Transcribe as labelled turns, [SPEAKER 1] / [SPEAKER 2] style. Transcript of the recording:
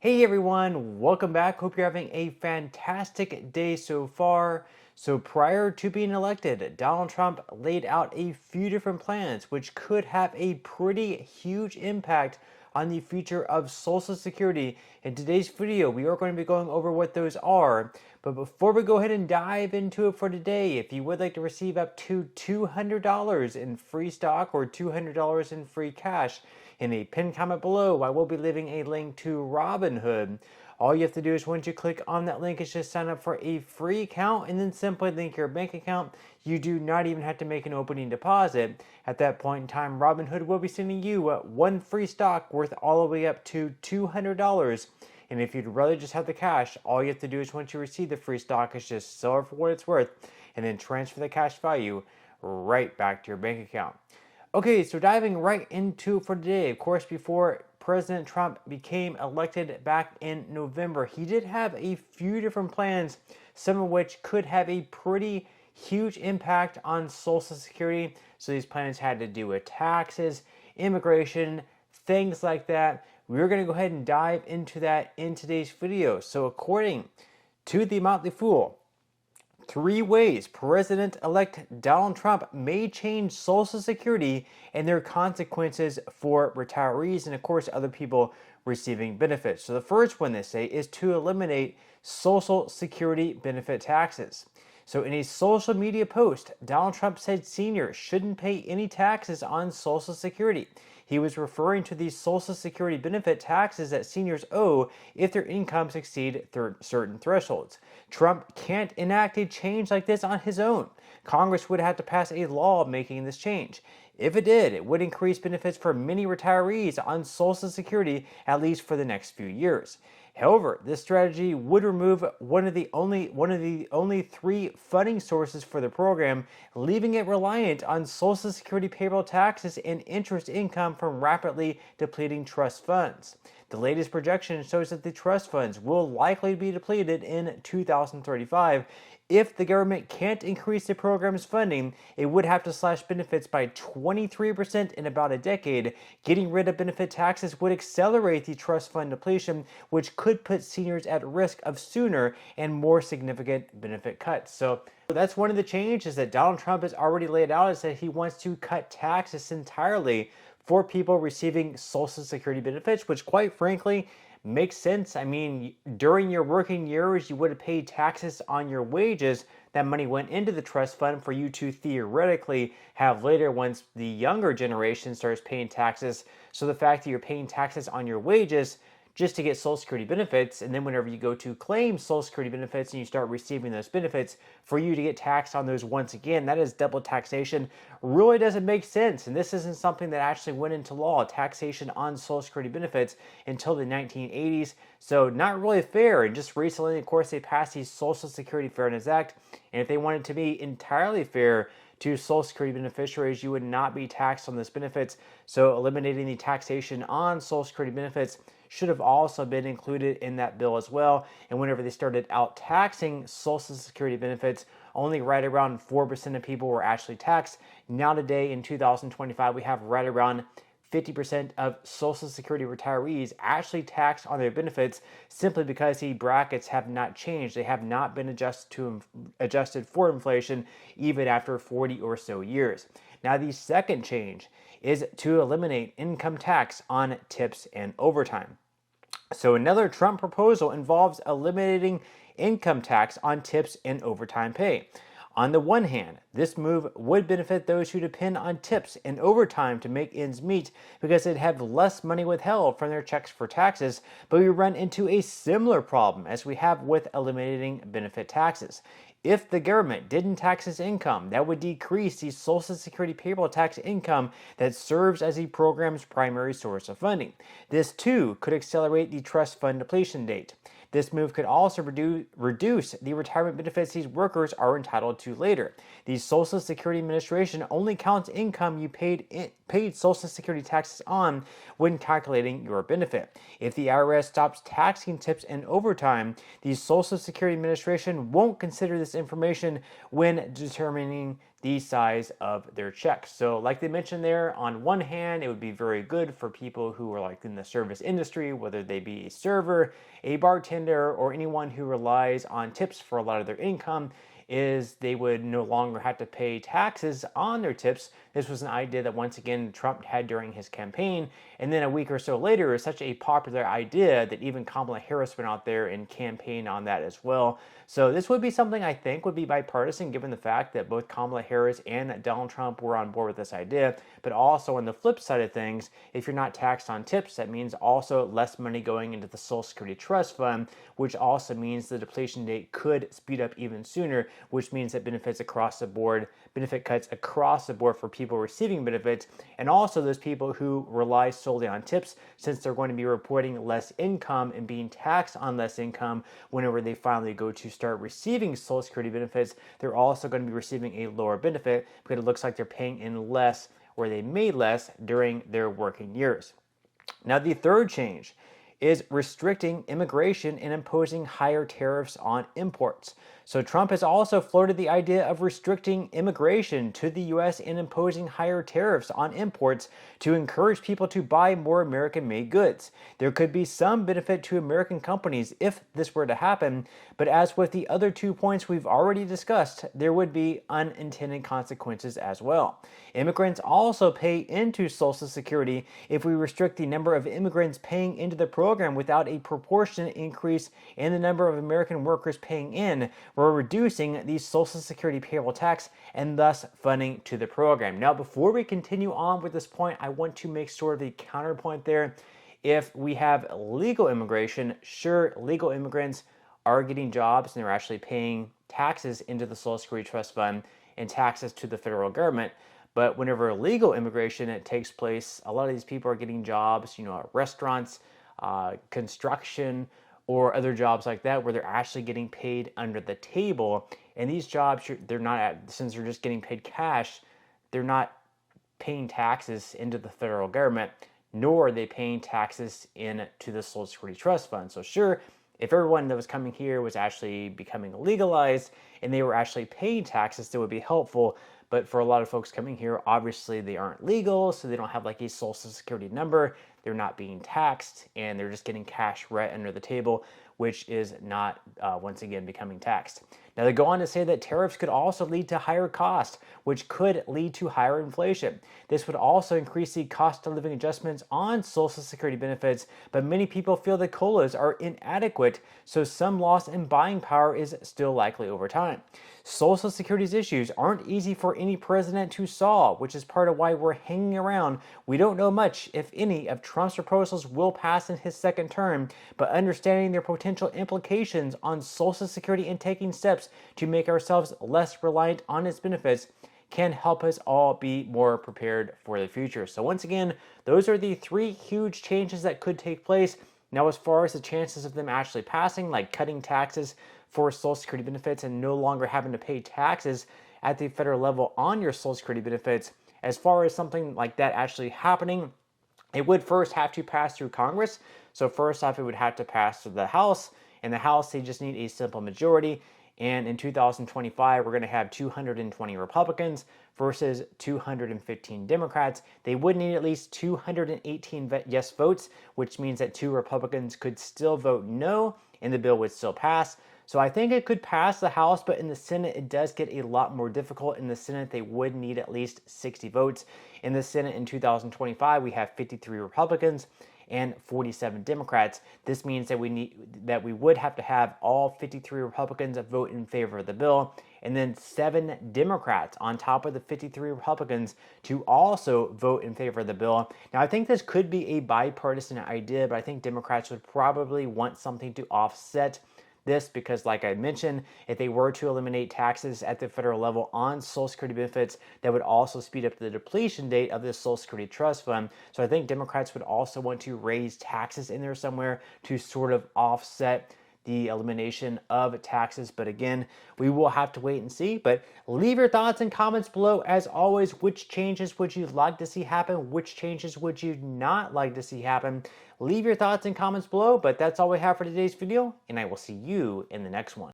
[SPEAKER 1] Hey everyone, welcome back. Hope you're having a fantastic day so far. So prior to being elected, Donald Trump laid out a few different plans which could have a pretty huge impact on the future of Social Security. In today's video, we are going to be going over what those are. But before we go ahead and dive into it for today, if you would like to receive up to $200 in free stock or $200 in free cash, in a pinned comment below, I will be leaving a link to Robinhood. All you have to do is once you click on that link is just sign up for a free account and then simply link your bank account. You do not even have to make an opening deposit. At that point in time, Robinhood will be sending you one free stock worth all the way up to $200. And if you'd rather just have the cash, all you have to do is once you receive the free stock is just sell it for what it's worth and then transfer the cash value right back to your bank account. Okay, so diving right into for today, of course, before President Trump became elected back in November, he did have a few different plans, some of which could have a pretty huge impact on Social Security. So these plans had to do with taxes, immigration, things like that. We're going to go ahead and dive into that in today's video. So according to the Motley Fool, 3 ways President-elect Donald Trump may change Social Security and their consequences for retirees and, of course, other people receiving benefits. So the first one they say is to eliminate Social Security benefit taxes. So in a social media post, Donald Trump said seniors shouldn't pay any taxes on Social Security. He was referring to the Social Security benefit taxes that seniors owe if their incomes exceed certain thresholds. Trump can't enact a change like this on his own. Congress would have to pass a law making this change. If it did, it would increase benefits for many retirees on Social Security, at least for the next few years. However, this strategy would remove one of the only 3 funding sources for the program, leaving it reliant on Social Security payroll taxes and interest income from rapidly depleting trust funds. The latest projection shows that the trust funds will likely be depleted in 2035. If the government can't increase the program's funding, it would have to slash benefits by 23% in about a decade. Getting rid of benefit taxes would accelerate the trust fund depletion, which could put seniors at risk of sooner and more significant benefit cuts. So that's one of the changes that Donald Trump has already laid out, is that he wants to cut taxes entirely for people receiving Social Security benefits, which quite frankly makes sense. I mean, during your working years, you would have paid taxes on your wages. That money went into the trust fund for you to theoretically have later once the younger generation starts paying taxes. So the fact that you're paying taxes on your wages just to get Social Security benefits, and then whenever you go to claim Social Security benefits and you start receiving those benefits, for you to get taxed on those once again, that is double taxation. Really doesn't make sense, and this isn't something that actually went into law, taxation on Social Security benefits, until the 1980s, so not really fair. And just recently, of course, they passed the Social Security Fairness Act, and if they wanted to be entirely fair to Social Security beneficiaries, you would not be taxed on those benefits. So eliminating the taxation on Social Security benefits should have also been included in that bill as well. And whenever they started out taxing Social Security benefits, only right around 4% of people were actually taxed. Now today in 2025, we have right around 50% of Social Security retirees actually taxed on their benefits, simply because the brackets have not changed. They have not been adjusted for inflation even after 40 or so years. Now, the second change is to eliminate income tax on tips and overtime. So another Trump proposal involves eliminating income tax on tips and overtime pay. On the one hand, this move would benefit those who depend on tips and overtime to make ends meet, because they'd have less money withheld from their checks for taxes, but we run into a similar problem as we have with eliminating benefit taxes. If the government didn't tax his income, that would decrease the Social Security payroll tax income that serves as the program's primary source of funding. This too could accelerate the trust fund depletion date. This move could also reduce the retirement benefits these workers are entitled to later. The Social Security Administration only counts income you paid Social Security taxes on when calculating your benefit. If the IRS stops taxing tips and overtime, the Social Security Administration won't consider this information when determining the size of their checks. So like they mentioned there, on one hand, it would be very good for people who are like in the service industry, whether they be a server, a bartender, or anyone who relies on tips for a lot of their income, is they would no longer have to pay taxes on their tips. This was an idea that once again Trump had during his campaign, and then a week or so later, it was such a popular idea that even Kamala Harris went out there and campaigned on that as well. So this would be something I think would be bipartisan, given the fact that both Kamala Harris and Donald Trump were on board with this idea. But also on the flip side of things, if you're not taxed on tips, that means also less money going into the Social Security Trust Fund, which also means the depletion date could speed up even sooner, which means that benefit cuts across the board for people receiving benefits, and also those people who rely solely on tips, since they're going to be reporting less income and being taxed on less income whenever they finally go to start receiving Social Security benefits. They're also going to be receiving a lower benefit because it looks like they're paying in less, or they made less during their working years. Now, the third change is restricting immigration and imposing higher tariffs on imports. So Trump has also floated the idea of restricting immigration to the US and imposing higher tariffs on imports to encourage people to buy more American-made goods. There could be some benefit to American companies if this were to happen, but as with the other 2 points we've already discussed, there would be unintended consequences as well. Immigrants also pay into Social Security. If we restrict the number of immigrants paying into the program without a proportionate increase in the number of American workers paying in, we're reducing the Social Security payroll tax and thus funding to the program. Now, before we continue on with this point, I want to make sort of the counterpoint there. If we have legal immigration, sure, legal immigrants are getting jobs and they're actually paying taxes into the Social Security Trust Fund and taxes to the federal government. But whenever illegal immigration takes place, a lot of these people are getting jobs, at restaurants, construction, or other jobs like that where they're actually getting paid under the table. And these jobs, since they're just getting paid cash, they're not paying taxes into the federal government, nor are they paying taxes into the Social Security Trust Fund. So sure, if everyone that was coming here was actually becoming legalized and they were actually paying taxes, that would be helpful. But for a lot of folks coming here, obviously they aren't legal, so they don't have like a Social Security number. They're not being taxed, and they're just getting cash right under the table, which is not, once again, becoming taxed. Now, they go on to say that tariffs could also lead to higher costs, which could lead to higher inflation. This would also increase the cost of living adjustments on Social Security benefits, but many people feel the COLAs are inadequate, so some loss in buying power is still likely over time. Social Security's issues aren't easy for any president to solve, which is part of why we're hanging around. We don't know much, if any, of Trump's proposals will pass in his second term, but understanding their potential implications on Social Security and taking steps to make ourselves less reliant on its benefits can help us all be more prepared for the future. So once again, those are the 3 huge changes that could take place. Now, as far as the chances of them actually passing, like cutting taxes for Social Security benefits and no longer having to pay taxes at the federal level on your Social Security benefits, as far as something like that actually happening, it would first have to pass through Congress. So first off, it would have to pass through the House. In the House, they just need a simple majority. And in 2025, we're going to have 220 Republicans versus 215 Democrats. They would need at least 218 yes votes, which means that 2 Republicans could still vote no, and the bill would still pass. So I think it could pass the House, but in the Senate, it does get a lot more difficult. In the Senate, they would need at least 60 votes. In the Senate in 2025, we have 53 Republicans and 47 Democrats. This means that we would have to have all 53 Republicans vote in favor of the bill, and then 7 Democrats on top of the 53 Republicans to also vote in favor of the bill. Now, I think this could be a bipartisan idea, but I think Democrats would probably want something to offset this because, like I mentioned, if they were to eliminate taxes at the federal level on Social Security benefits, that would also speed up the depletion date of the Social Security Trust Fund. So I think Democrats would also want to raise taxes in there somewhere to sort of offset the elimination of taxes. But again, we will have to wait and see. But leave your thoughts and comments below. As always, which changes would you like to see happen? Which changes would you not like to see happen? Leave your thoughts and comments below. But that's all we have for today's video, and I will see you in the next one.